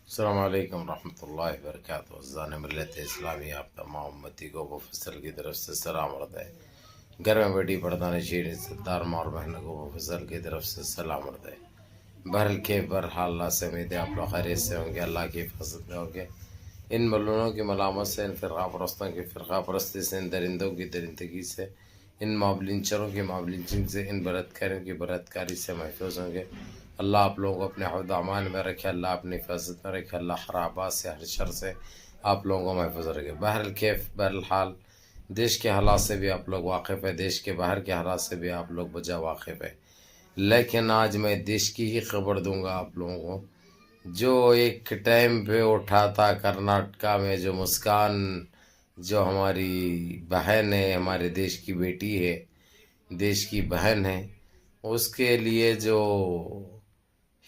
السلام علیکم ورحمۃ اللہ وبرکاتہ. عزیزان ملت اسلامی، آپ تمام امتی کو ابو فضل کی طرف سے سلام عرض ہے. گھر میں بیٹی پردہ نشین عزتدار ماں اور بہنوں کو ابو فضل کی طرف سے سلام عرض ہے. بہرحال اللہ سے امید ہے آپ لوگ خیریت سے ہوں گے، اللہ کی حفاظت میں ہوں گے. ان ملونوں کی ملامت سے، ان فرقہ پرستوں کی فرقہ پرستی سے، ان درندوں کی درندگی سے، ان معاملینچروں کی معاملینچنگ سے، ان بلاتکاریوں کی بلاتکاری سے محفوظ ہوں گے. اللہ آپ لوگوں کو اپنے حفظ امان میں رکھے، اللہ اپنی حفاظت میں رکھے، اللہ خرابات سے، ہر شر سے آپ لوگوں کو محفوظ رکھے. بہرحال دیش کے حالات سے بھی آپ لوگ واقف ہے، دیش کے باہر کے حالات سے بھی آپ لوگ بجا واقف ہے. لیکن آج میں دیش کی ہی خبر دوں گا آپ لوگوں کو، جو ایک ٹائم پہ اٹھا تھا کرناٹکا میں. جو مسکان، جو ہماری بہن ہے، ہمارے دیش کی بیٹی ہے، دیش کی بہن ہے، اس کے لیے جو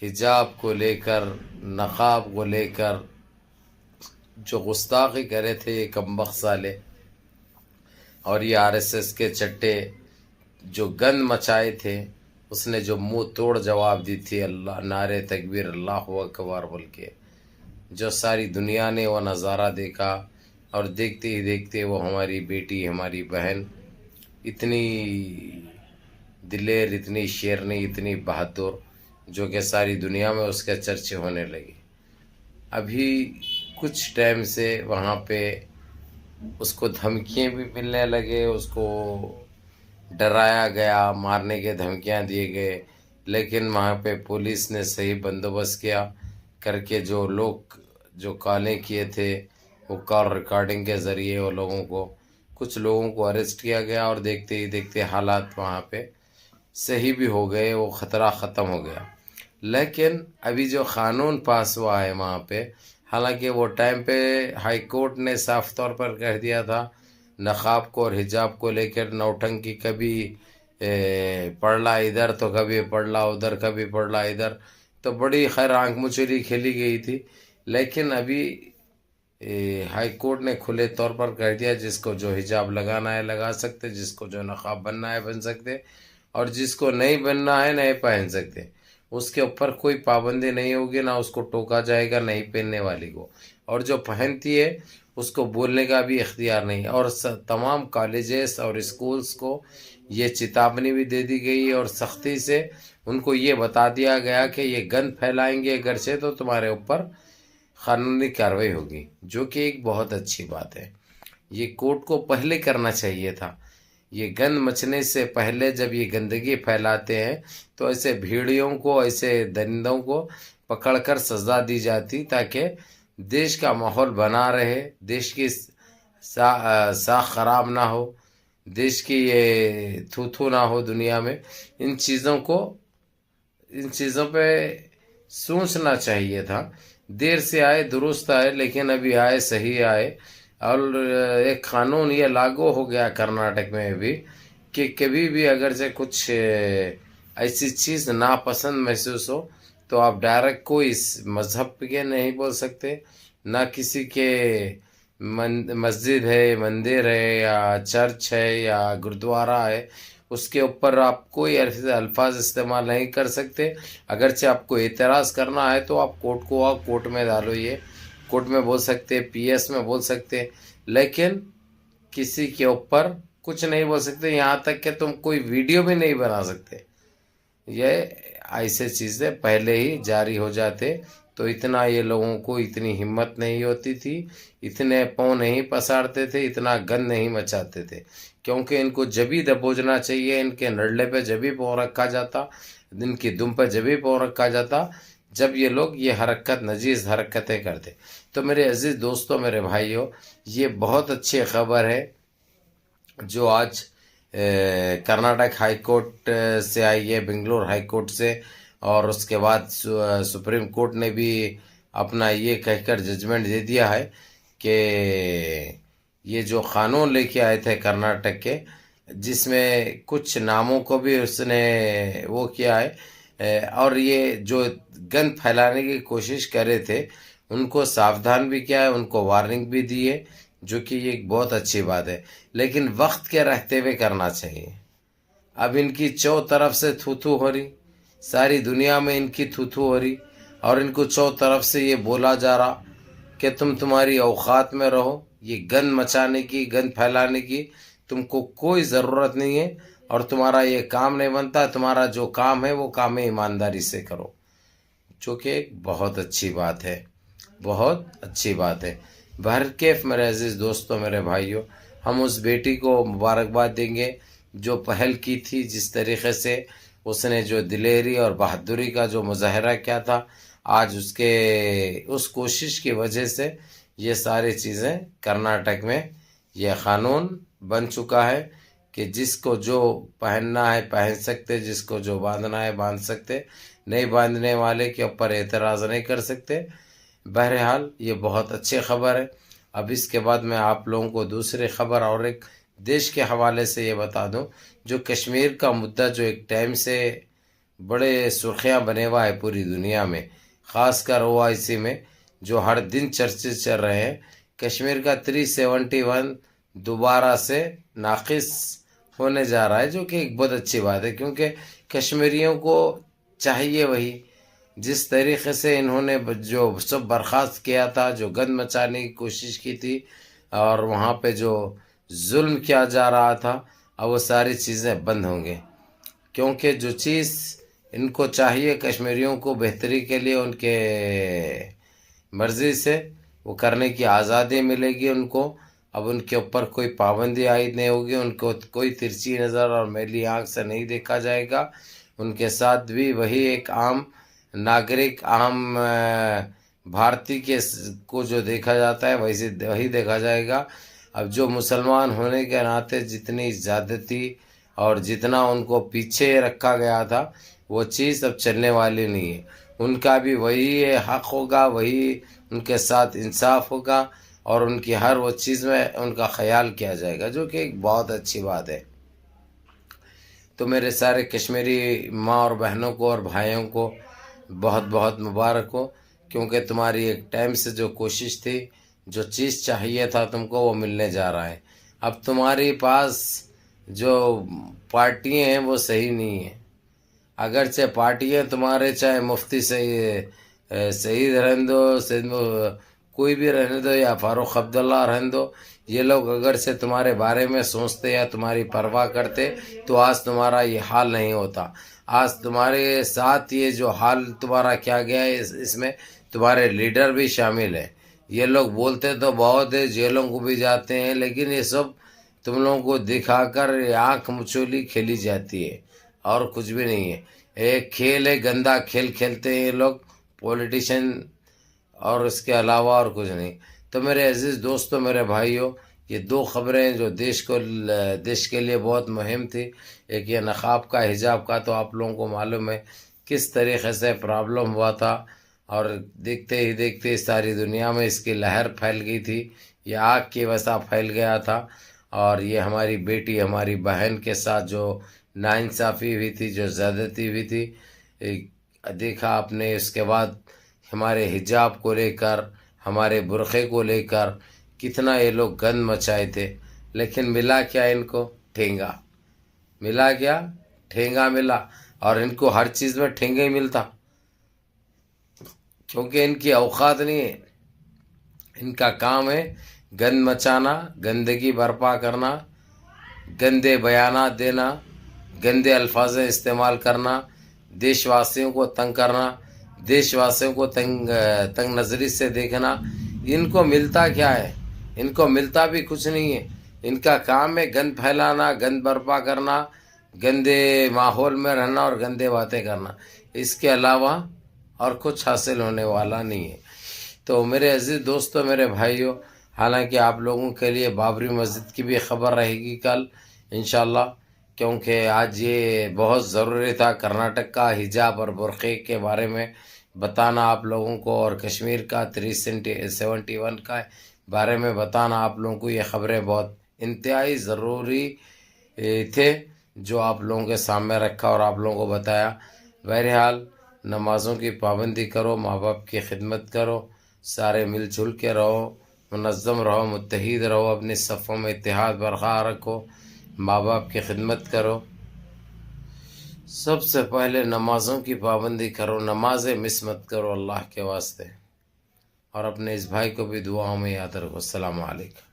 حجاب کو لے کر، نقاب کو لے کر جو گستاخی کرے تھے یہ کمبخت سالے، اور یہ RSS کے چٹے جو گند مچائے تھے، اس نے جو منہ توڑ جواب دی تھی، اللہ نعرے تکبیر اللہ اکبر بول کے، جو ساری دنیا نے وہ نظارہ دیکھا. اور دیکھتے ہی دیکھتے وہ ہماری بیٹی، ہماری بہن اتنی دلیر، اتنی شیرنی، اتنی بہادر، جو کہ ساری دنیا میں اس کے چرچے ہونے لگے. ابھی کچھ ٹائم سے وہاں پہ اس کو دھمکیاں بھی ملنے لگے، اس کو ڈرایا گیا، مارنے کے دھمکیاں دیے گئے. لیکن وہاں پہ پولیس نے صحیح بندوبست کیا کر کے، جو لوگ جو کالیں کیے تھے وہ کال ریکارڈنگ کے ذریعے وہ لوگوں کو، کچھ لوگوں کو اریسٹ کیا گیا. اور دیکھتے ہی دیکھتے حالات وہاں پہ صحیح بھی ہو گئے، وہ خطرہ ختم ہو گیا. لیکن ابھی جو قانون پاس ہوا ہے وہاں پہ، حالانکہ وہ ٹائم پہ ہائی کورٹ نے صاف طور پر کہہ دیا تھا نقاب کو اور حجاب کو لے کر نوٹنکی، کبھی پڑلا ادھر تو کبھی پڑلا ادھر، کبھی پڑلا ادھر، تو بڑی خیر آنکھ مچولی کھیلی گئی تھی. لیکن ابھی ہائی کورٹ نے کھلے طور پر کہہ دیا جس کو جو حجاب لگانا ہے لگا سکتے، جس کو جو نقاب بننا ہے بن سکتے، اور جس کو نہیں بننا ہے نہیں پہن سکتے. اس کے اوپر کوئی پابندی نہیں ہوگی، نہ اس کو ٹوکا جائے گا نہیں پہننے والی کو، اور جو پہنتی ہے اس کو بولنے کا بھی اختیار نہیں. اور تمام کالجز اور اسکولز کو یہ چیتابنی بھی دے دی گئی، اور سختی سے ان کو یہ بتا دیا گیا کہ یہ گند پھیلائیں گے گھر سے تو تمہارے اوپر قانونی کارروائی ہوگی، جو کہ ایک بہت اچھی بات ہے. یہ کورٹ کو پہلے کرنا چاہیے تھا. یہ گند مچنے سے پہلے جب یہ گندگی پھیلاتے ہیں تو ایسے بھیڑیوں کو، ایسے درندوں کو پکڑ کر سزا دی جاتی، تاکہ دیش کا ماحول بنا رہے، دیش کی ساکھ خراب نہ ہو، دیش کی یہ تھو نہ ہو دنیا میں. ان چیزوں پہ سوچنا چاہیے تھا. دیر سے آئے درست آئے، لیکن ابھی آئے صحیح آئے. اور ایک قانون یہ لاگو ہو گیا کرناٹک میں بھی کہ کبھی بھی اگر سے کچھ ایسی چیز ناپسند محسوس ہو تو آپ ڈائریکٹ کوئی مذہب کے نہیں بول سکتے، نہ کسی کے مسجد ہے، مندر ہے، یا چرچ ہے، یا گردوارہ ہے، اس کے اوپر آپ کوئی الفاظ استعمال نہیں کر سکتے. اگرچہ آپ کو اعتراض کرنا ہے تو آپ کورٹ کو کورٹ میں ڈالو، یہ کورٹ میں بول سکتے، PS میں بول سکتے، لیکن کسی کے اوپر کچھ نہیں بول سکتے. یہاں تک کہ تم کوئی ویڈیو بھی نہیں بنا سکتے. یہ ایسے چیزیں پہلے ہی جاری ہو جاتے تو اتنا یہ لوگوں کو اتنی ہمت نہیں ہوتی تھی، اتنے پاؤں نہیں پسارتے تھے، اتنا گند نہیں مچاتے تھے. کیونکہ ان کو جبھی دبوچنا چاہیے، ان کے نرلے پہ جبھی پاؤں رکھا جاتا، ان کی دم پہ جبھی پاؤں رکھا جاتا جب یہ لوگ یہ حرکت، نجیز حرکتیں کرتے. تو میرے عزیز دوستوں، میرے بھائیوں، یہ بہت اچھی خبر ہے جو آج کرناٹک ہائی کورٹ سے آئی ہے، بنگلور ہائی کورٹ سے. اور اس کے بعد سپریم کورٹ نے بھی اپنا یہ کہہ کر ججمنٹ دے دیا ہے کہ یہ جو قانون لے کے آئے تھے کرناٹک کے، جس میں کچھ ناموں کو بھی اس نے وہ کیا ہے، اور یہ جو گند پھیلانے کی کوشش کرے تھے ان کو ساودھان بھی کیا ہے، ان کو وارننگ بھی دی ہے، جو کہ یہ ایک بہت اچھی بات ہے. لیکن وقت کے رہتے ہوئے کرنا چاہیے. اب ان کی طرف سے تھو ہو رہی، ساری دنیا میں ان کی تھو ہو رہی. اور ان کو چو طرف سے یہ بولا جا رہا کہ تمہاری اوقات میں رہو، یہ گند مچانے کی، گند پھیلانے کی تم کو کوئی ضرورت نہیں ہے، اور تمہارا یہ کام نہیں بنتا، تمہارا جو کام ہے وہ کام ایمانداری سے کرو، جو کہ ایک بہت اچھی بات ہے، بہت اچھی بات ہے۔ بہرکیف میرے عزیز دوستوں، میرے بھائیوں، ہم اس بیٹی کو مبارکباد دیں گے جو پہل کی تھی، جس طریقے سے اس نے جو دلیری اور بہادری کا جو مظاہرہ کیا تھا، آج اس کوشش کی وجہ سے یہ ساری چیزیں کرناٹک میں یہ قانون بن چکا ہے کہ جس کو جو پہننا ہے پہن سکتے، جس کو جو باندھنا ہے باندھ سکتے، نہیں باندھنے والے کے اوپر اعتراض نہیں کر سکتے۔ بہرحال یہ بہت اچھی خبر ہے۔ اب اس کے بعد میں آپ لوگوں کو دوسری خبر اور ایک دیش کے حوالے سے یہ بتا دوں، جو کشمیر کا مدعا جو ایک ٹائم سے بڑے سرخیاں بنے ہوا ہے پوری دنیا میں، خاص کر OIC میں، جو ہر دن چرچے چل رہے ہیں، کشمیر کا 371 دوبارہ سے ناقص ہونے جا رہا ہے، جو کہ ایک بہت اچھی بات ہے، کیونکہ کشمیریوں کو چاہیے وہی جس طریقے سے انہوں نے جو سب برخاست کیا تھا، جو گند مچانے کی کوشش کی تھی اور وہاں پہ جو ظلم کیا جا رہا تھا، اب وہ ساری چیزیں بند ہوں گے، کیونکہ جو چیز ان کو چاہیے کشمیریوں کو بہتری کے لیے ان کے مرضی سے وہ کرنے کی آزادی ملے گی ان کو۔ اب ان کے اوپر کوئی پابندی عائد نہیں ہوگی، ان کو کوئی ترچھی نظر اور میلی آنکھ سے نہیں دیکھا جائے گا، ان کے ساتھ بھی وہی ایک عام ناگرک، عام بھارتی کے کو جو دیکھا جاتا ہے وہی دیکھا جائے گا۔ اب جو مسلمان ہونے کے ناطے جتنی زیادتی اور جتنا ان کو پیچھے رکھا گیا تھا، وہ چیز اب چلنے والی نہیں ہے، ان کا بھی وہی حق ہوگا، وہی ان کے ساتھ انصاف ہوگا، اور ان کی ہر وہ چیز میں ان کا خیال کیا جائے گا، جو کہ ایک بہت اچھی بات ہے۔ تو میرے سارے کشمیری ماں اور بہنوں کو اور بھائیوں کو بہت بہت مبارک ہو، کیونکہ تمہاری ایک ٹائم سے جو کوشش تھی، جو چیز چاہیے تھا تم کو، وہ ملنے جا رہا ہے۔ اب تمہاری پاس جو پارٹیاں ہیں وہ صحیح نہیں ہیں، اگرچہ پارٹیاں تمہارے چاہے مفتی سعید رہنے دو، کوئی بھی رہنے دو، یا فاروق عبداللہ رہنے دو، یہ لوگ اگر سے تمہارے بارے میں سوچتے یا تمہاری پرواہ کرتے تو آج تمہارا یہ حال نہیں ہوتا۔ آج تمہارے ساتھ یہ جو حال تمہارا کیا گیا ہے، اس میں تمہارے لیڈر بھی شامل ہیں۔ یہ لوگ بولتے تو بہت ہے، جیلوں کو بھی جاتے ہیں، لیکن یہ سب تم لوگوں کو دکھا کر آنکھ مچولی کھیلی جاتی ہے، اور کچھ بھی نہیں ہے۔ ایک کھیل ہے، گندا کھیل کھیلتے ہیں یہ لوگ پولیٹیشین، اور اس کے علاوہ اور کچھ نہیں۔ تو میرے عزیز دوستوں، میرے بھائیوں، یہ دو خبریں جو دیش کے لیے بہت مہم تھی، ایک یہ نقاب کا، حجاب کا، تو آپ لوگوں کو معلوم ہے کس طریقے سے پرابلم ہوا تھا، اور دیکھتے ہی دیکھتے ساری دنیا میں اس کی لہر پھیل گئی تھی، یہ آگ کی وجہ پھیل گیا تھا، اور یہ ہماری بیٹی، ہماری بہن کے ساتھ جو ناانصافی ہوئی تھی، جو زیادتی ہوئی تھی، دیکھا آپ نے۔ اس کے بعد ہمارے حجاب کو لے کر، ہمارے برقعے کو لے کر کتنا یہ لوگ گند مچائے تھے، لیکن ملا کیا ان کو؟ ٹھینگا ملا، کیا ٹھینگا ملا، اور ان کو ہر چیز میں ٹھینگا ہی ملتا، کیونکہ ان کی اوقات نہیں ہے، ان کا کام ہے گند مچانا، گندگی برپا کرنا، گندے بیانات دینا، گندے الفاظ استعمال کرنا، دیش واسیوں کو تنگ کرنا، دیش واسیوں کو تنگ نظری سے دیکھنا۔ ان کو ملتا کیا ہے؟ ان کو ملتا بھی کچھ نہیں ہے، ان کا کام ہے گند پھیلانا، گند برپا کرنا، گندے ماحول میں رہنا اور گندے باتیں کرنا، اس کے علاوہ اور کچھ حاصل ہونے والا نہیں ہے۔ تو میرے عزیز دوستوں، میرے بھائیوں، حالانکہ آپ لوگوں کے لیے بابری مسجد کی بھی خبر رہے گی کل انشاءاللہ، کیونکہ آج یہ بہت ضروری تھا کرناٹک کا حجاب اور برقعے کے بارے میں بتانا آپ لوگوں کو، اور کشمیر کا 371 کا بارے میں بتانا آپ لوگوں کو۔ یہ خبریں بہت انتہائی ضروری تھے جو آپ لوگوں کے سامنے رکھا اور آپ لوگوں کو بتایا۔ بہرحال نمازوں کی پابندی کرو، ماں باپ کی خدمت کرو، سارے مل جل کے رہو، منظم رہو، متحد رہو، اپنی صفوں میں اتحاد برقرار رکھو، ماں باپ کی خدمت کرو، سب سے پہلے نمازوں کی پابندی کرو، نمازیں مس مت کرو اللہ کے واسطے، اور اپنے اس بھائی کو بھی دعاؤں میں یاد رکھو۔ السلام علیکم۔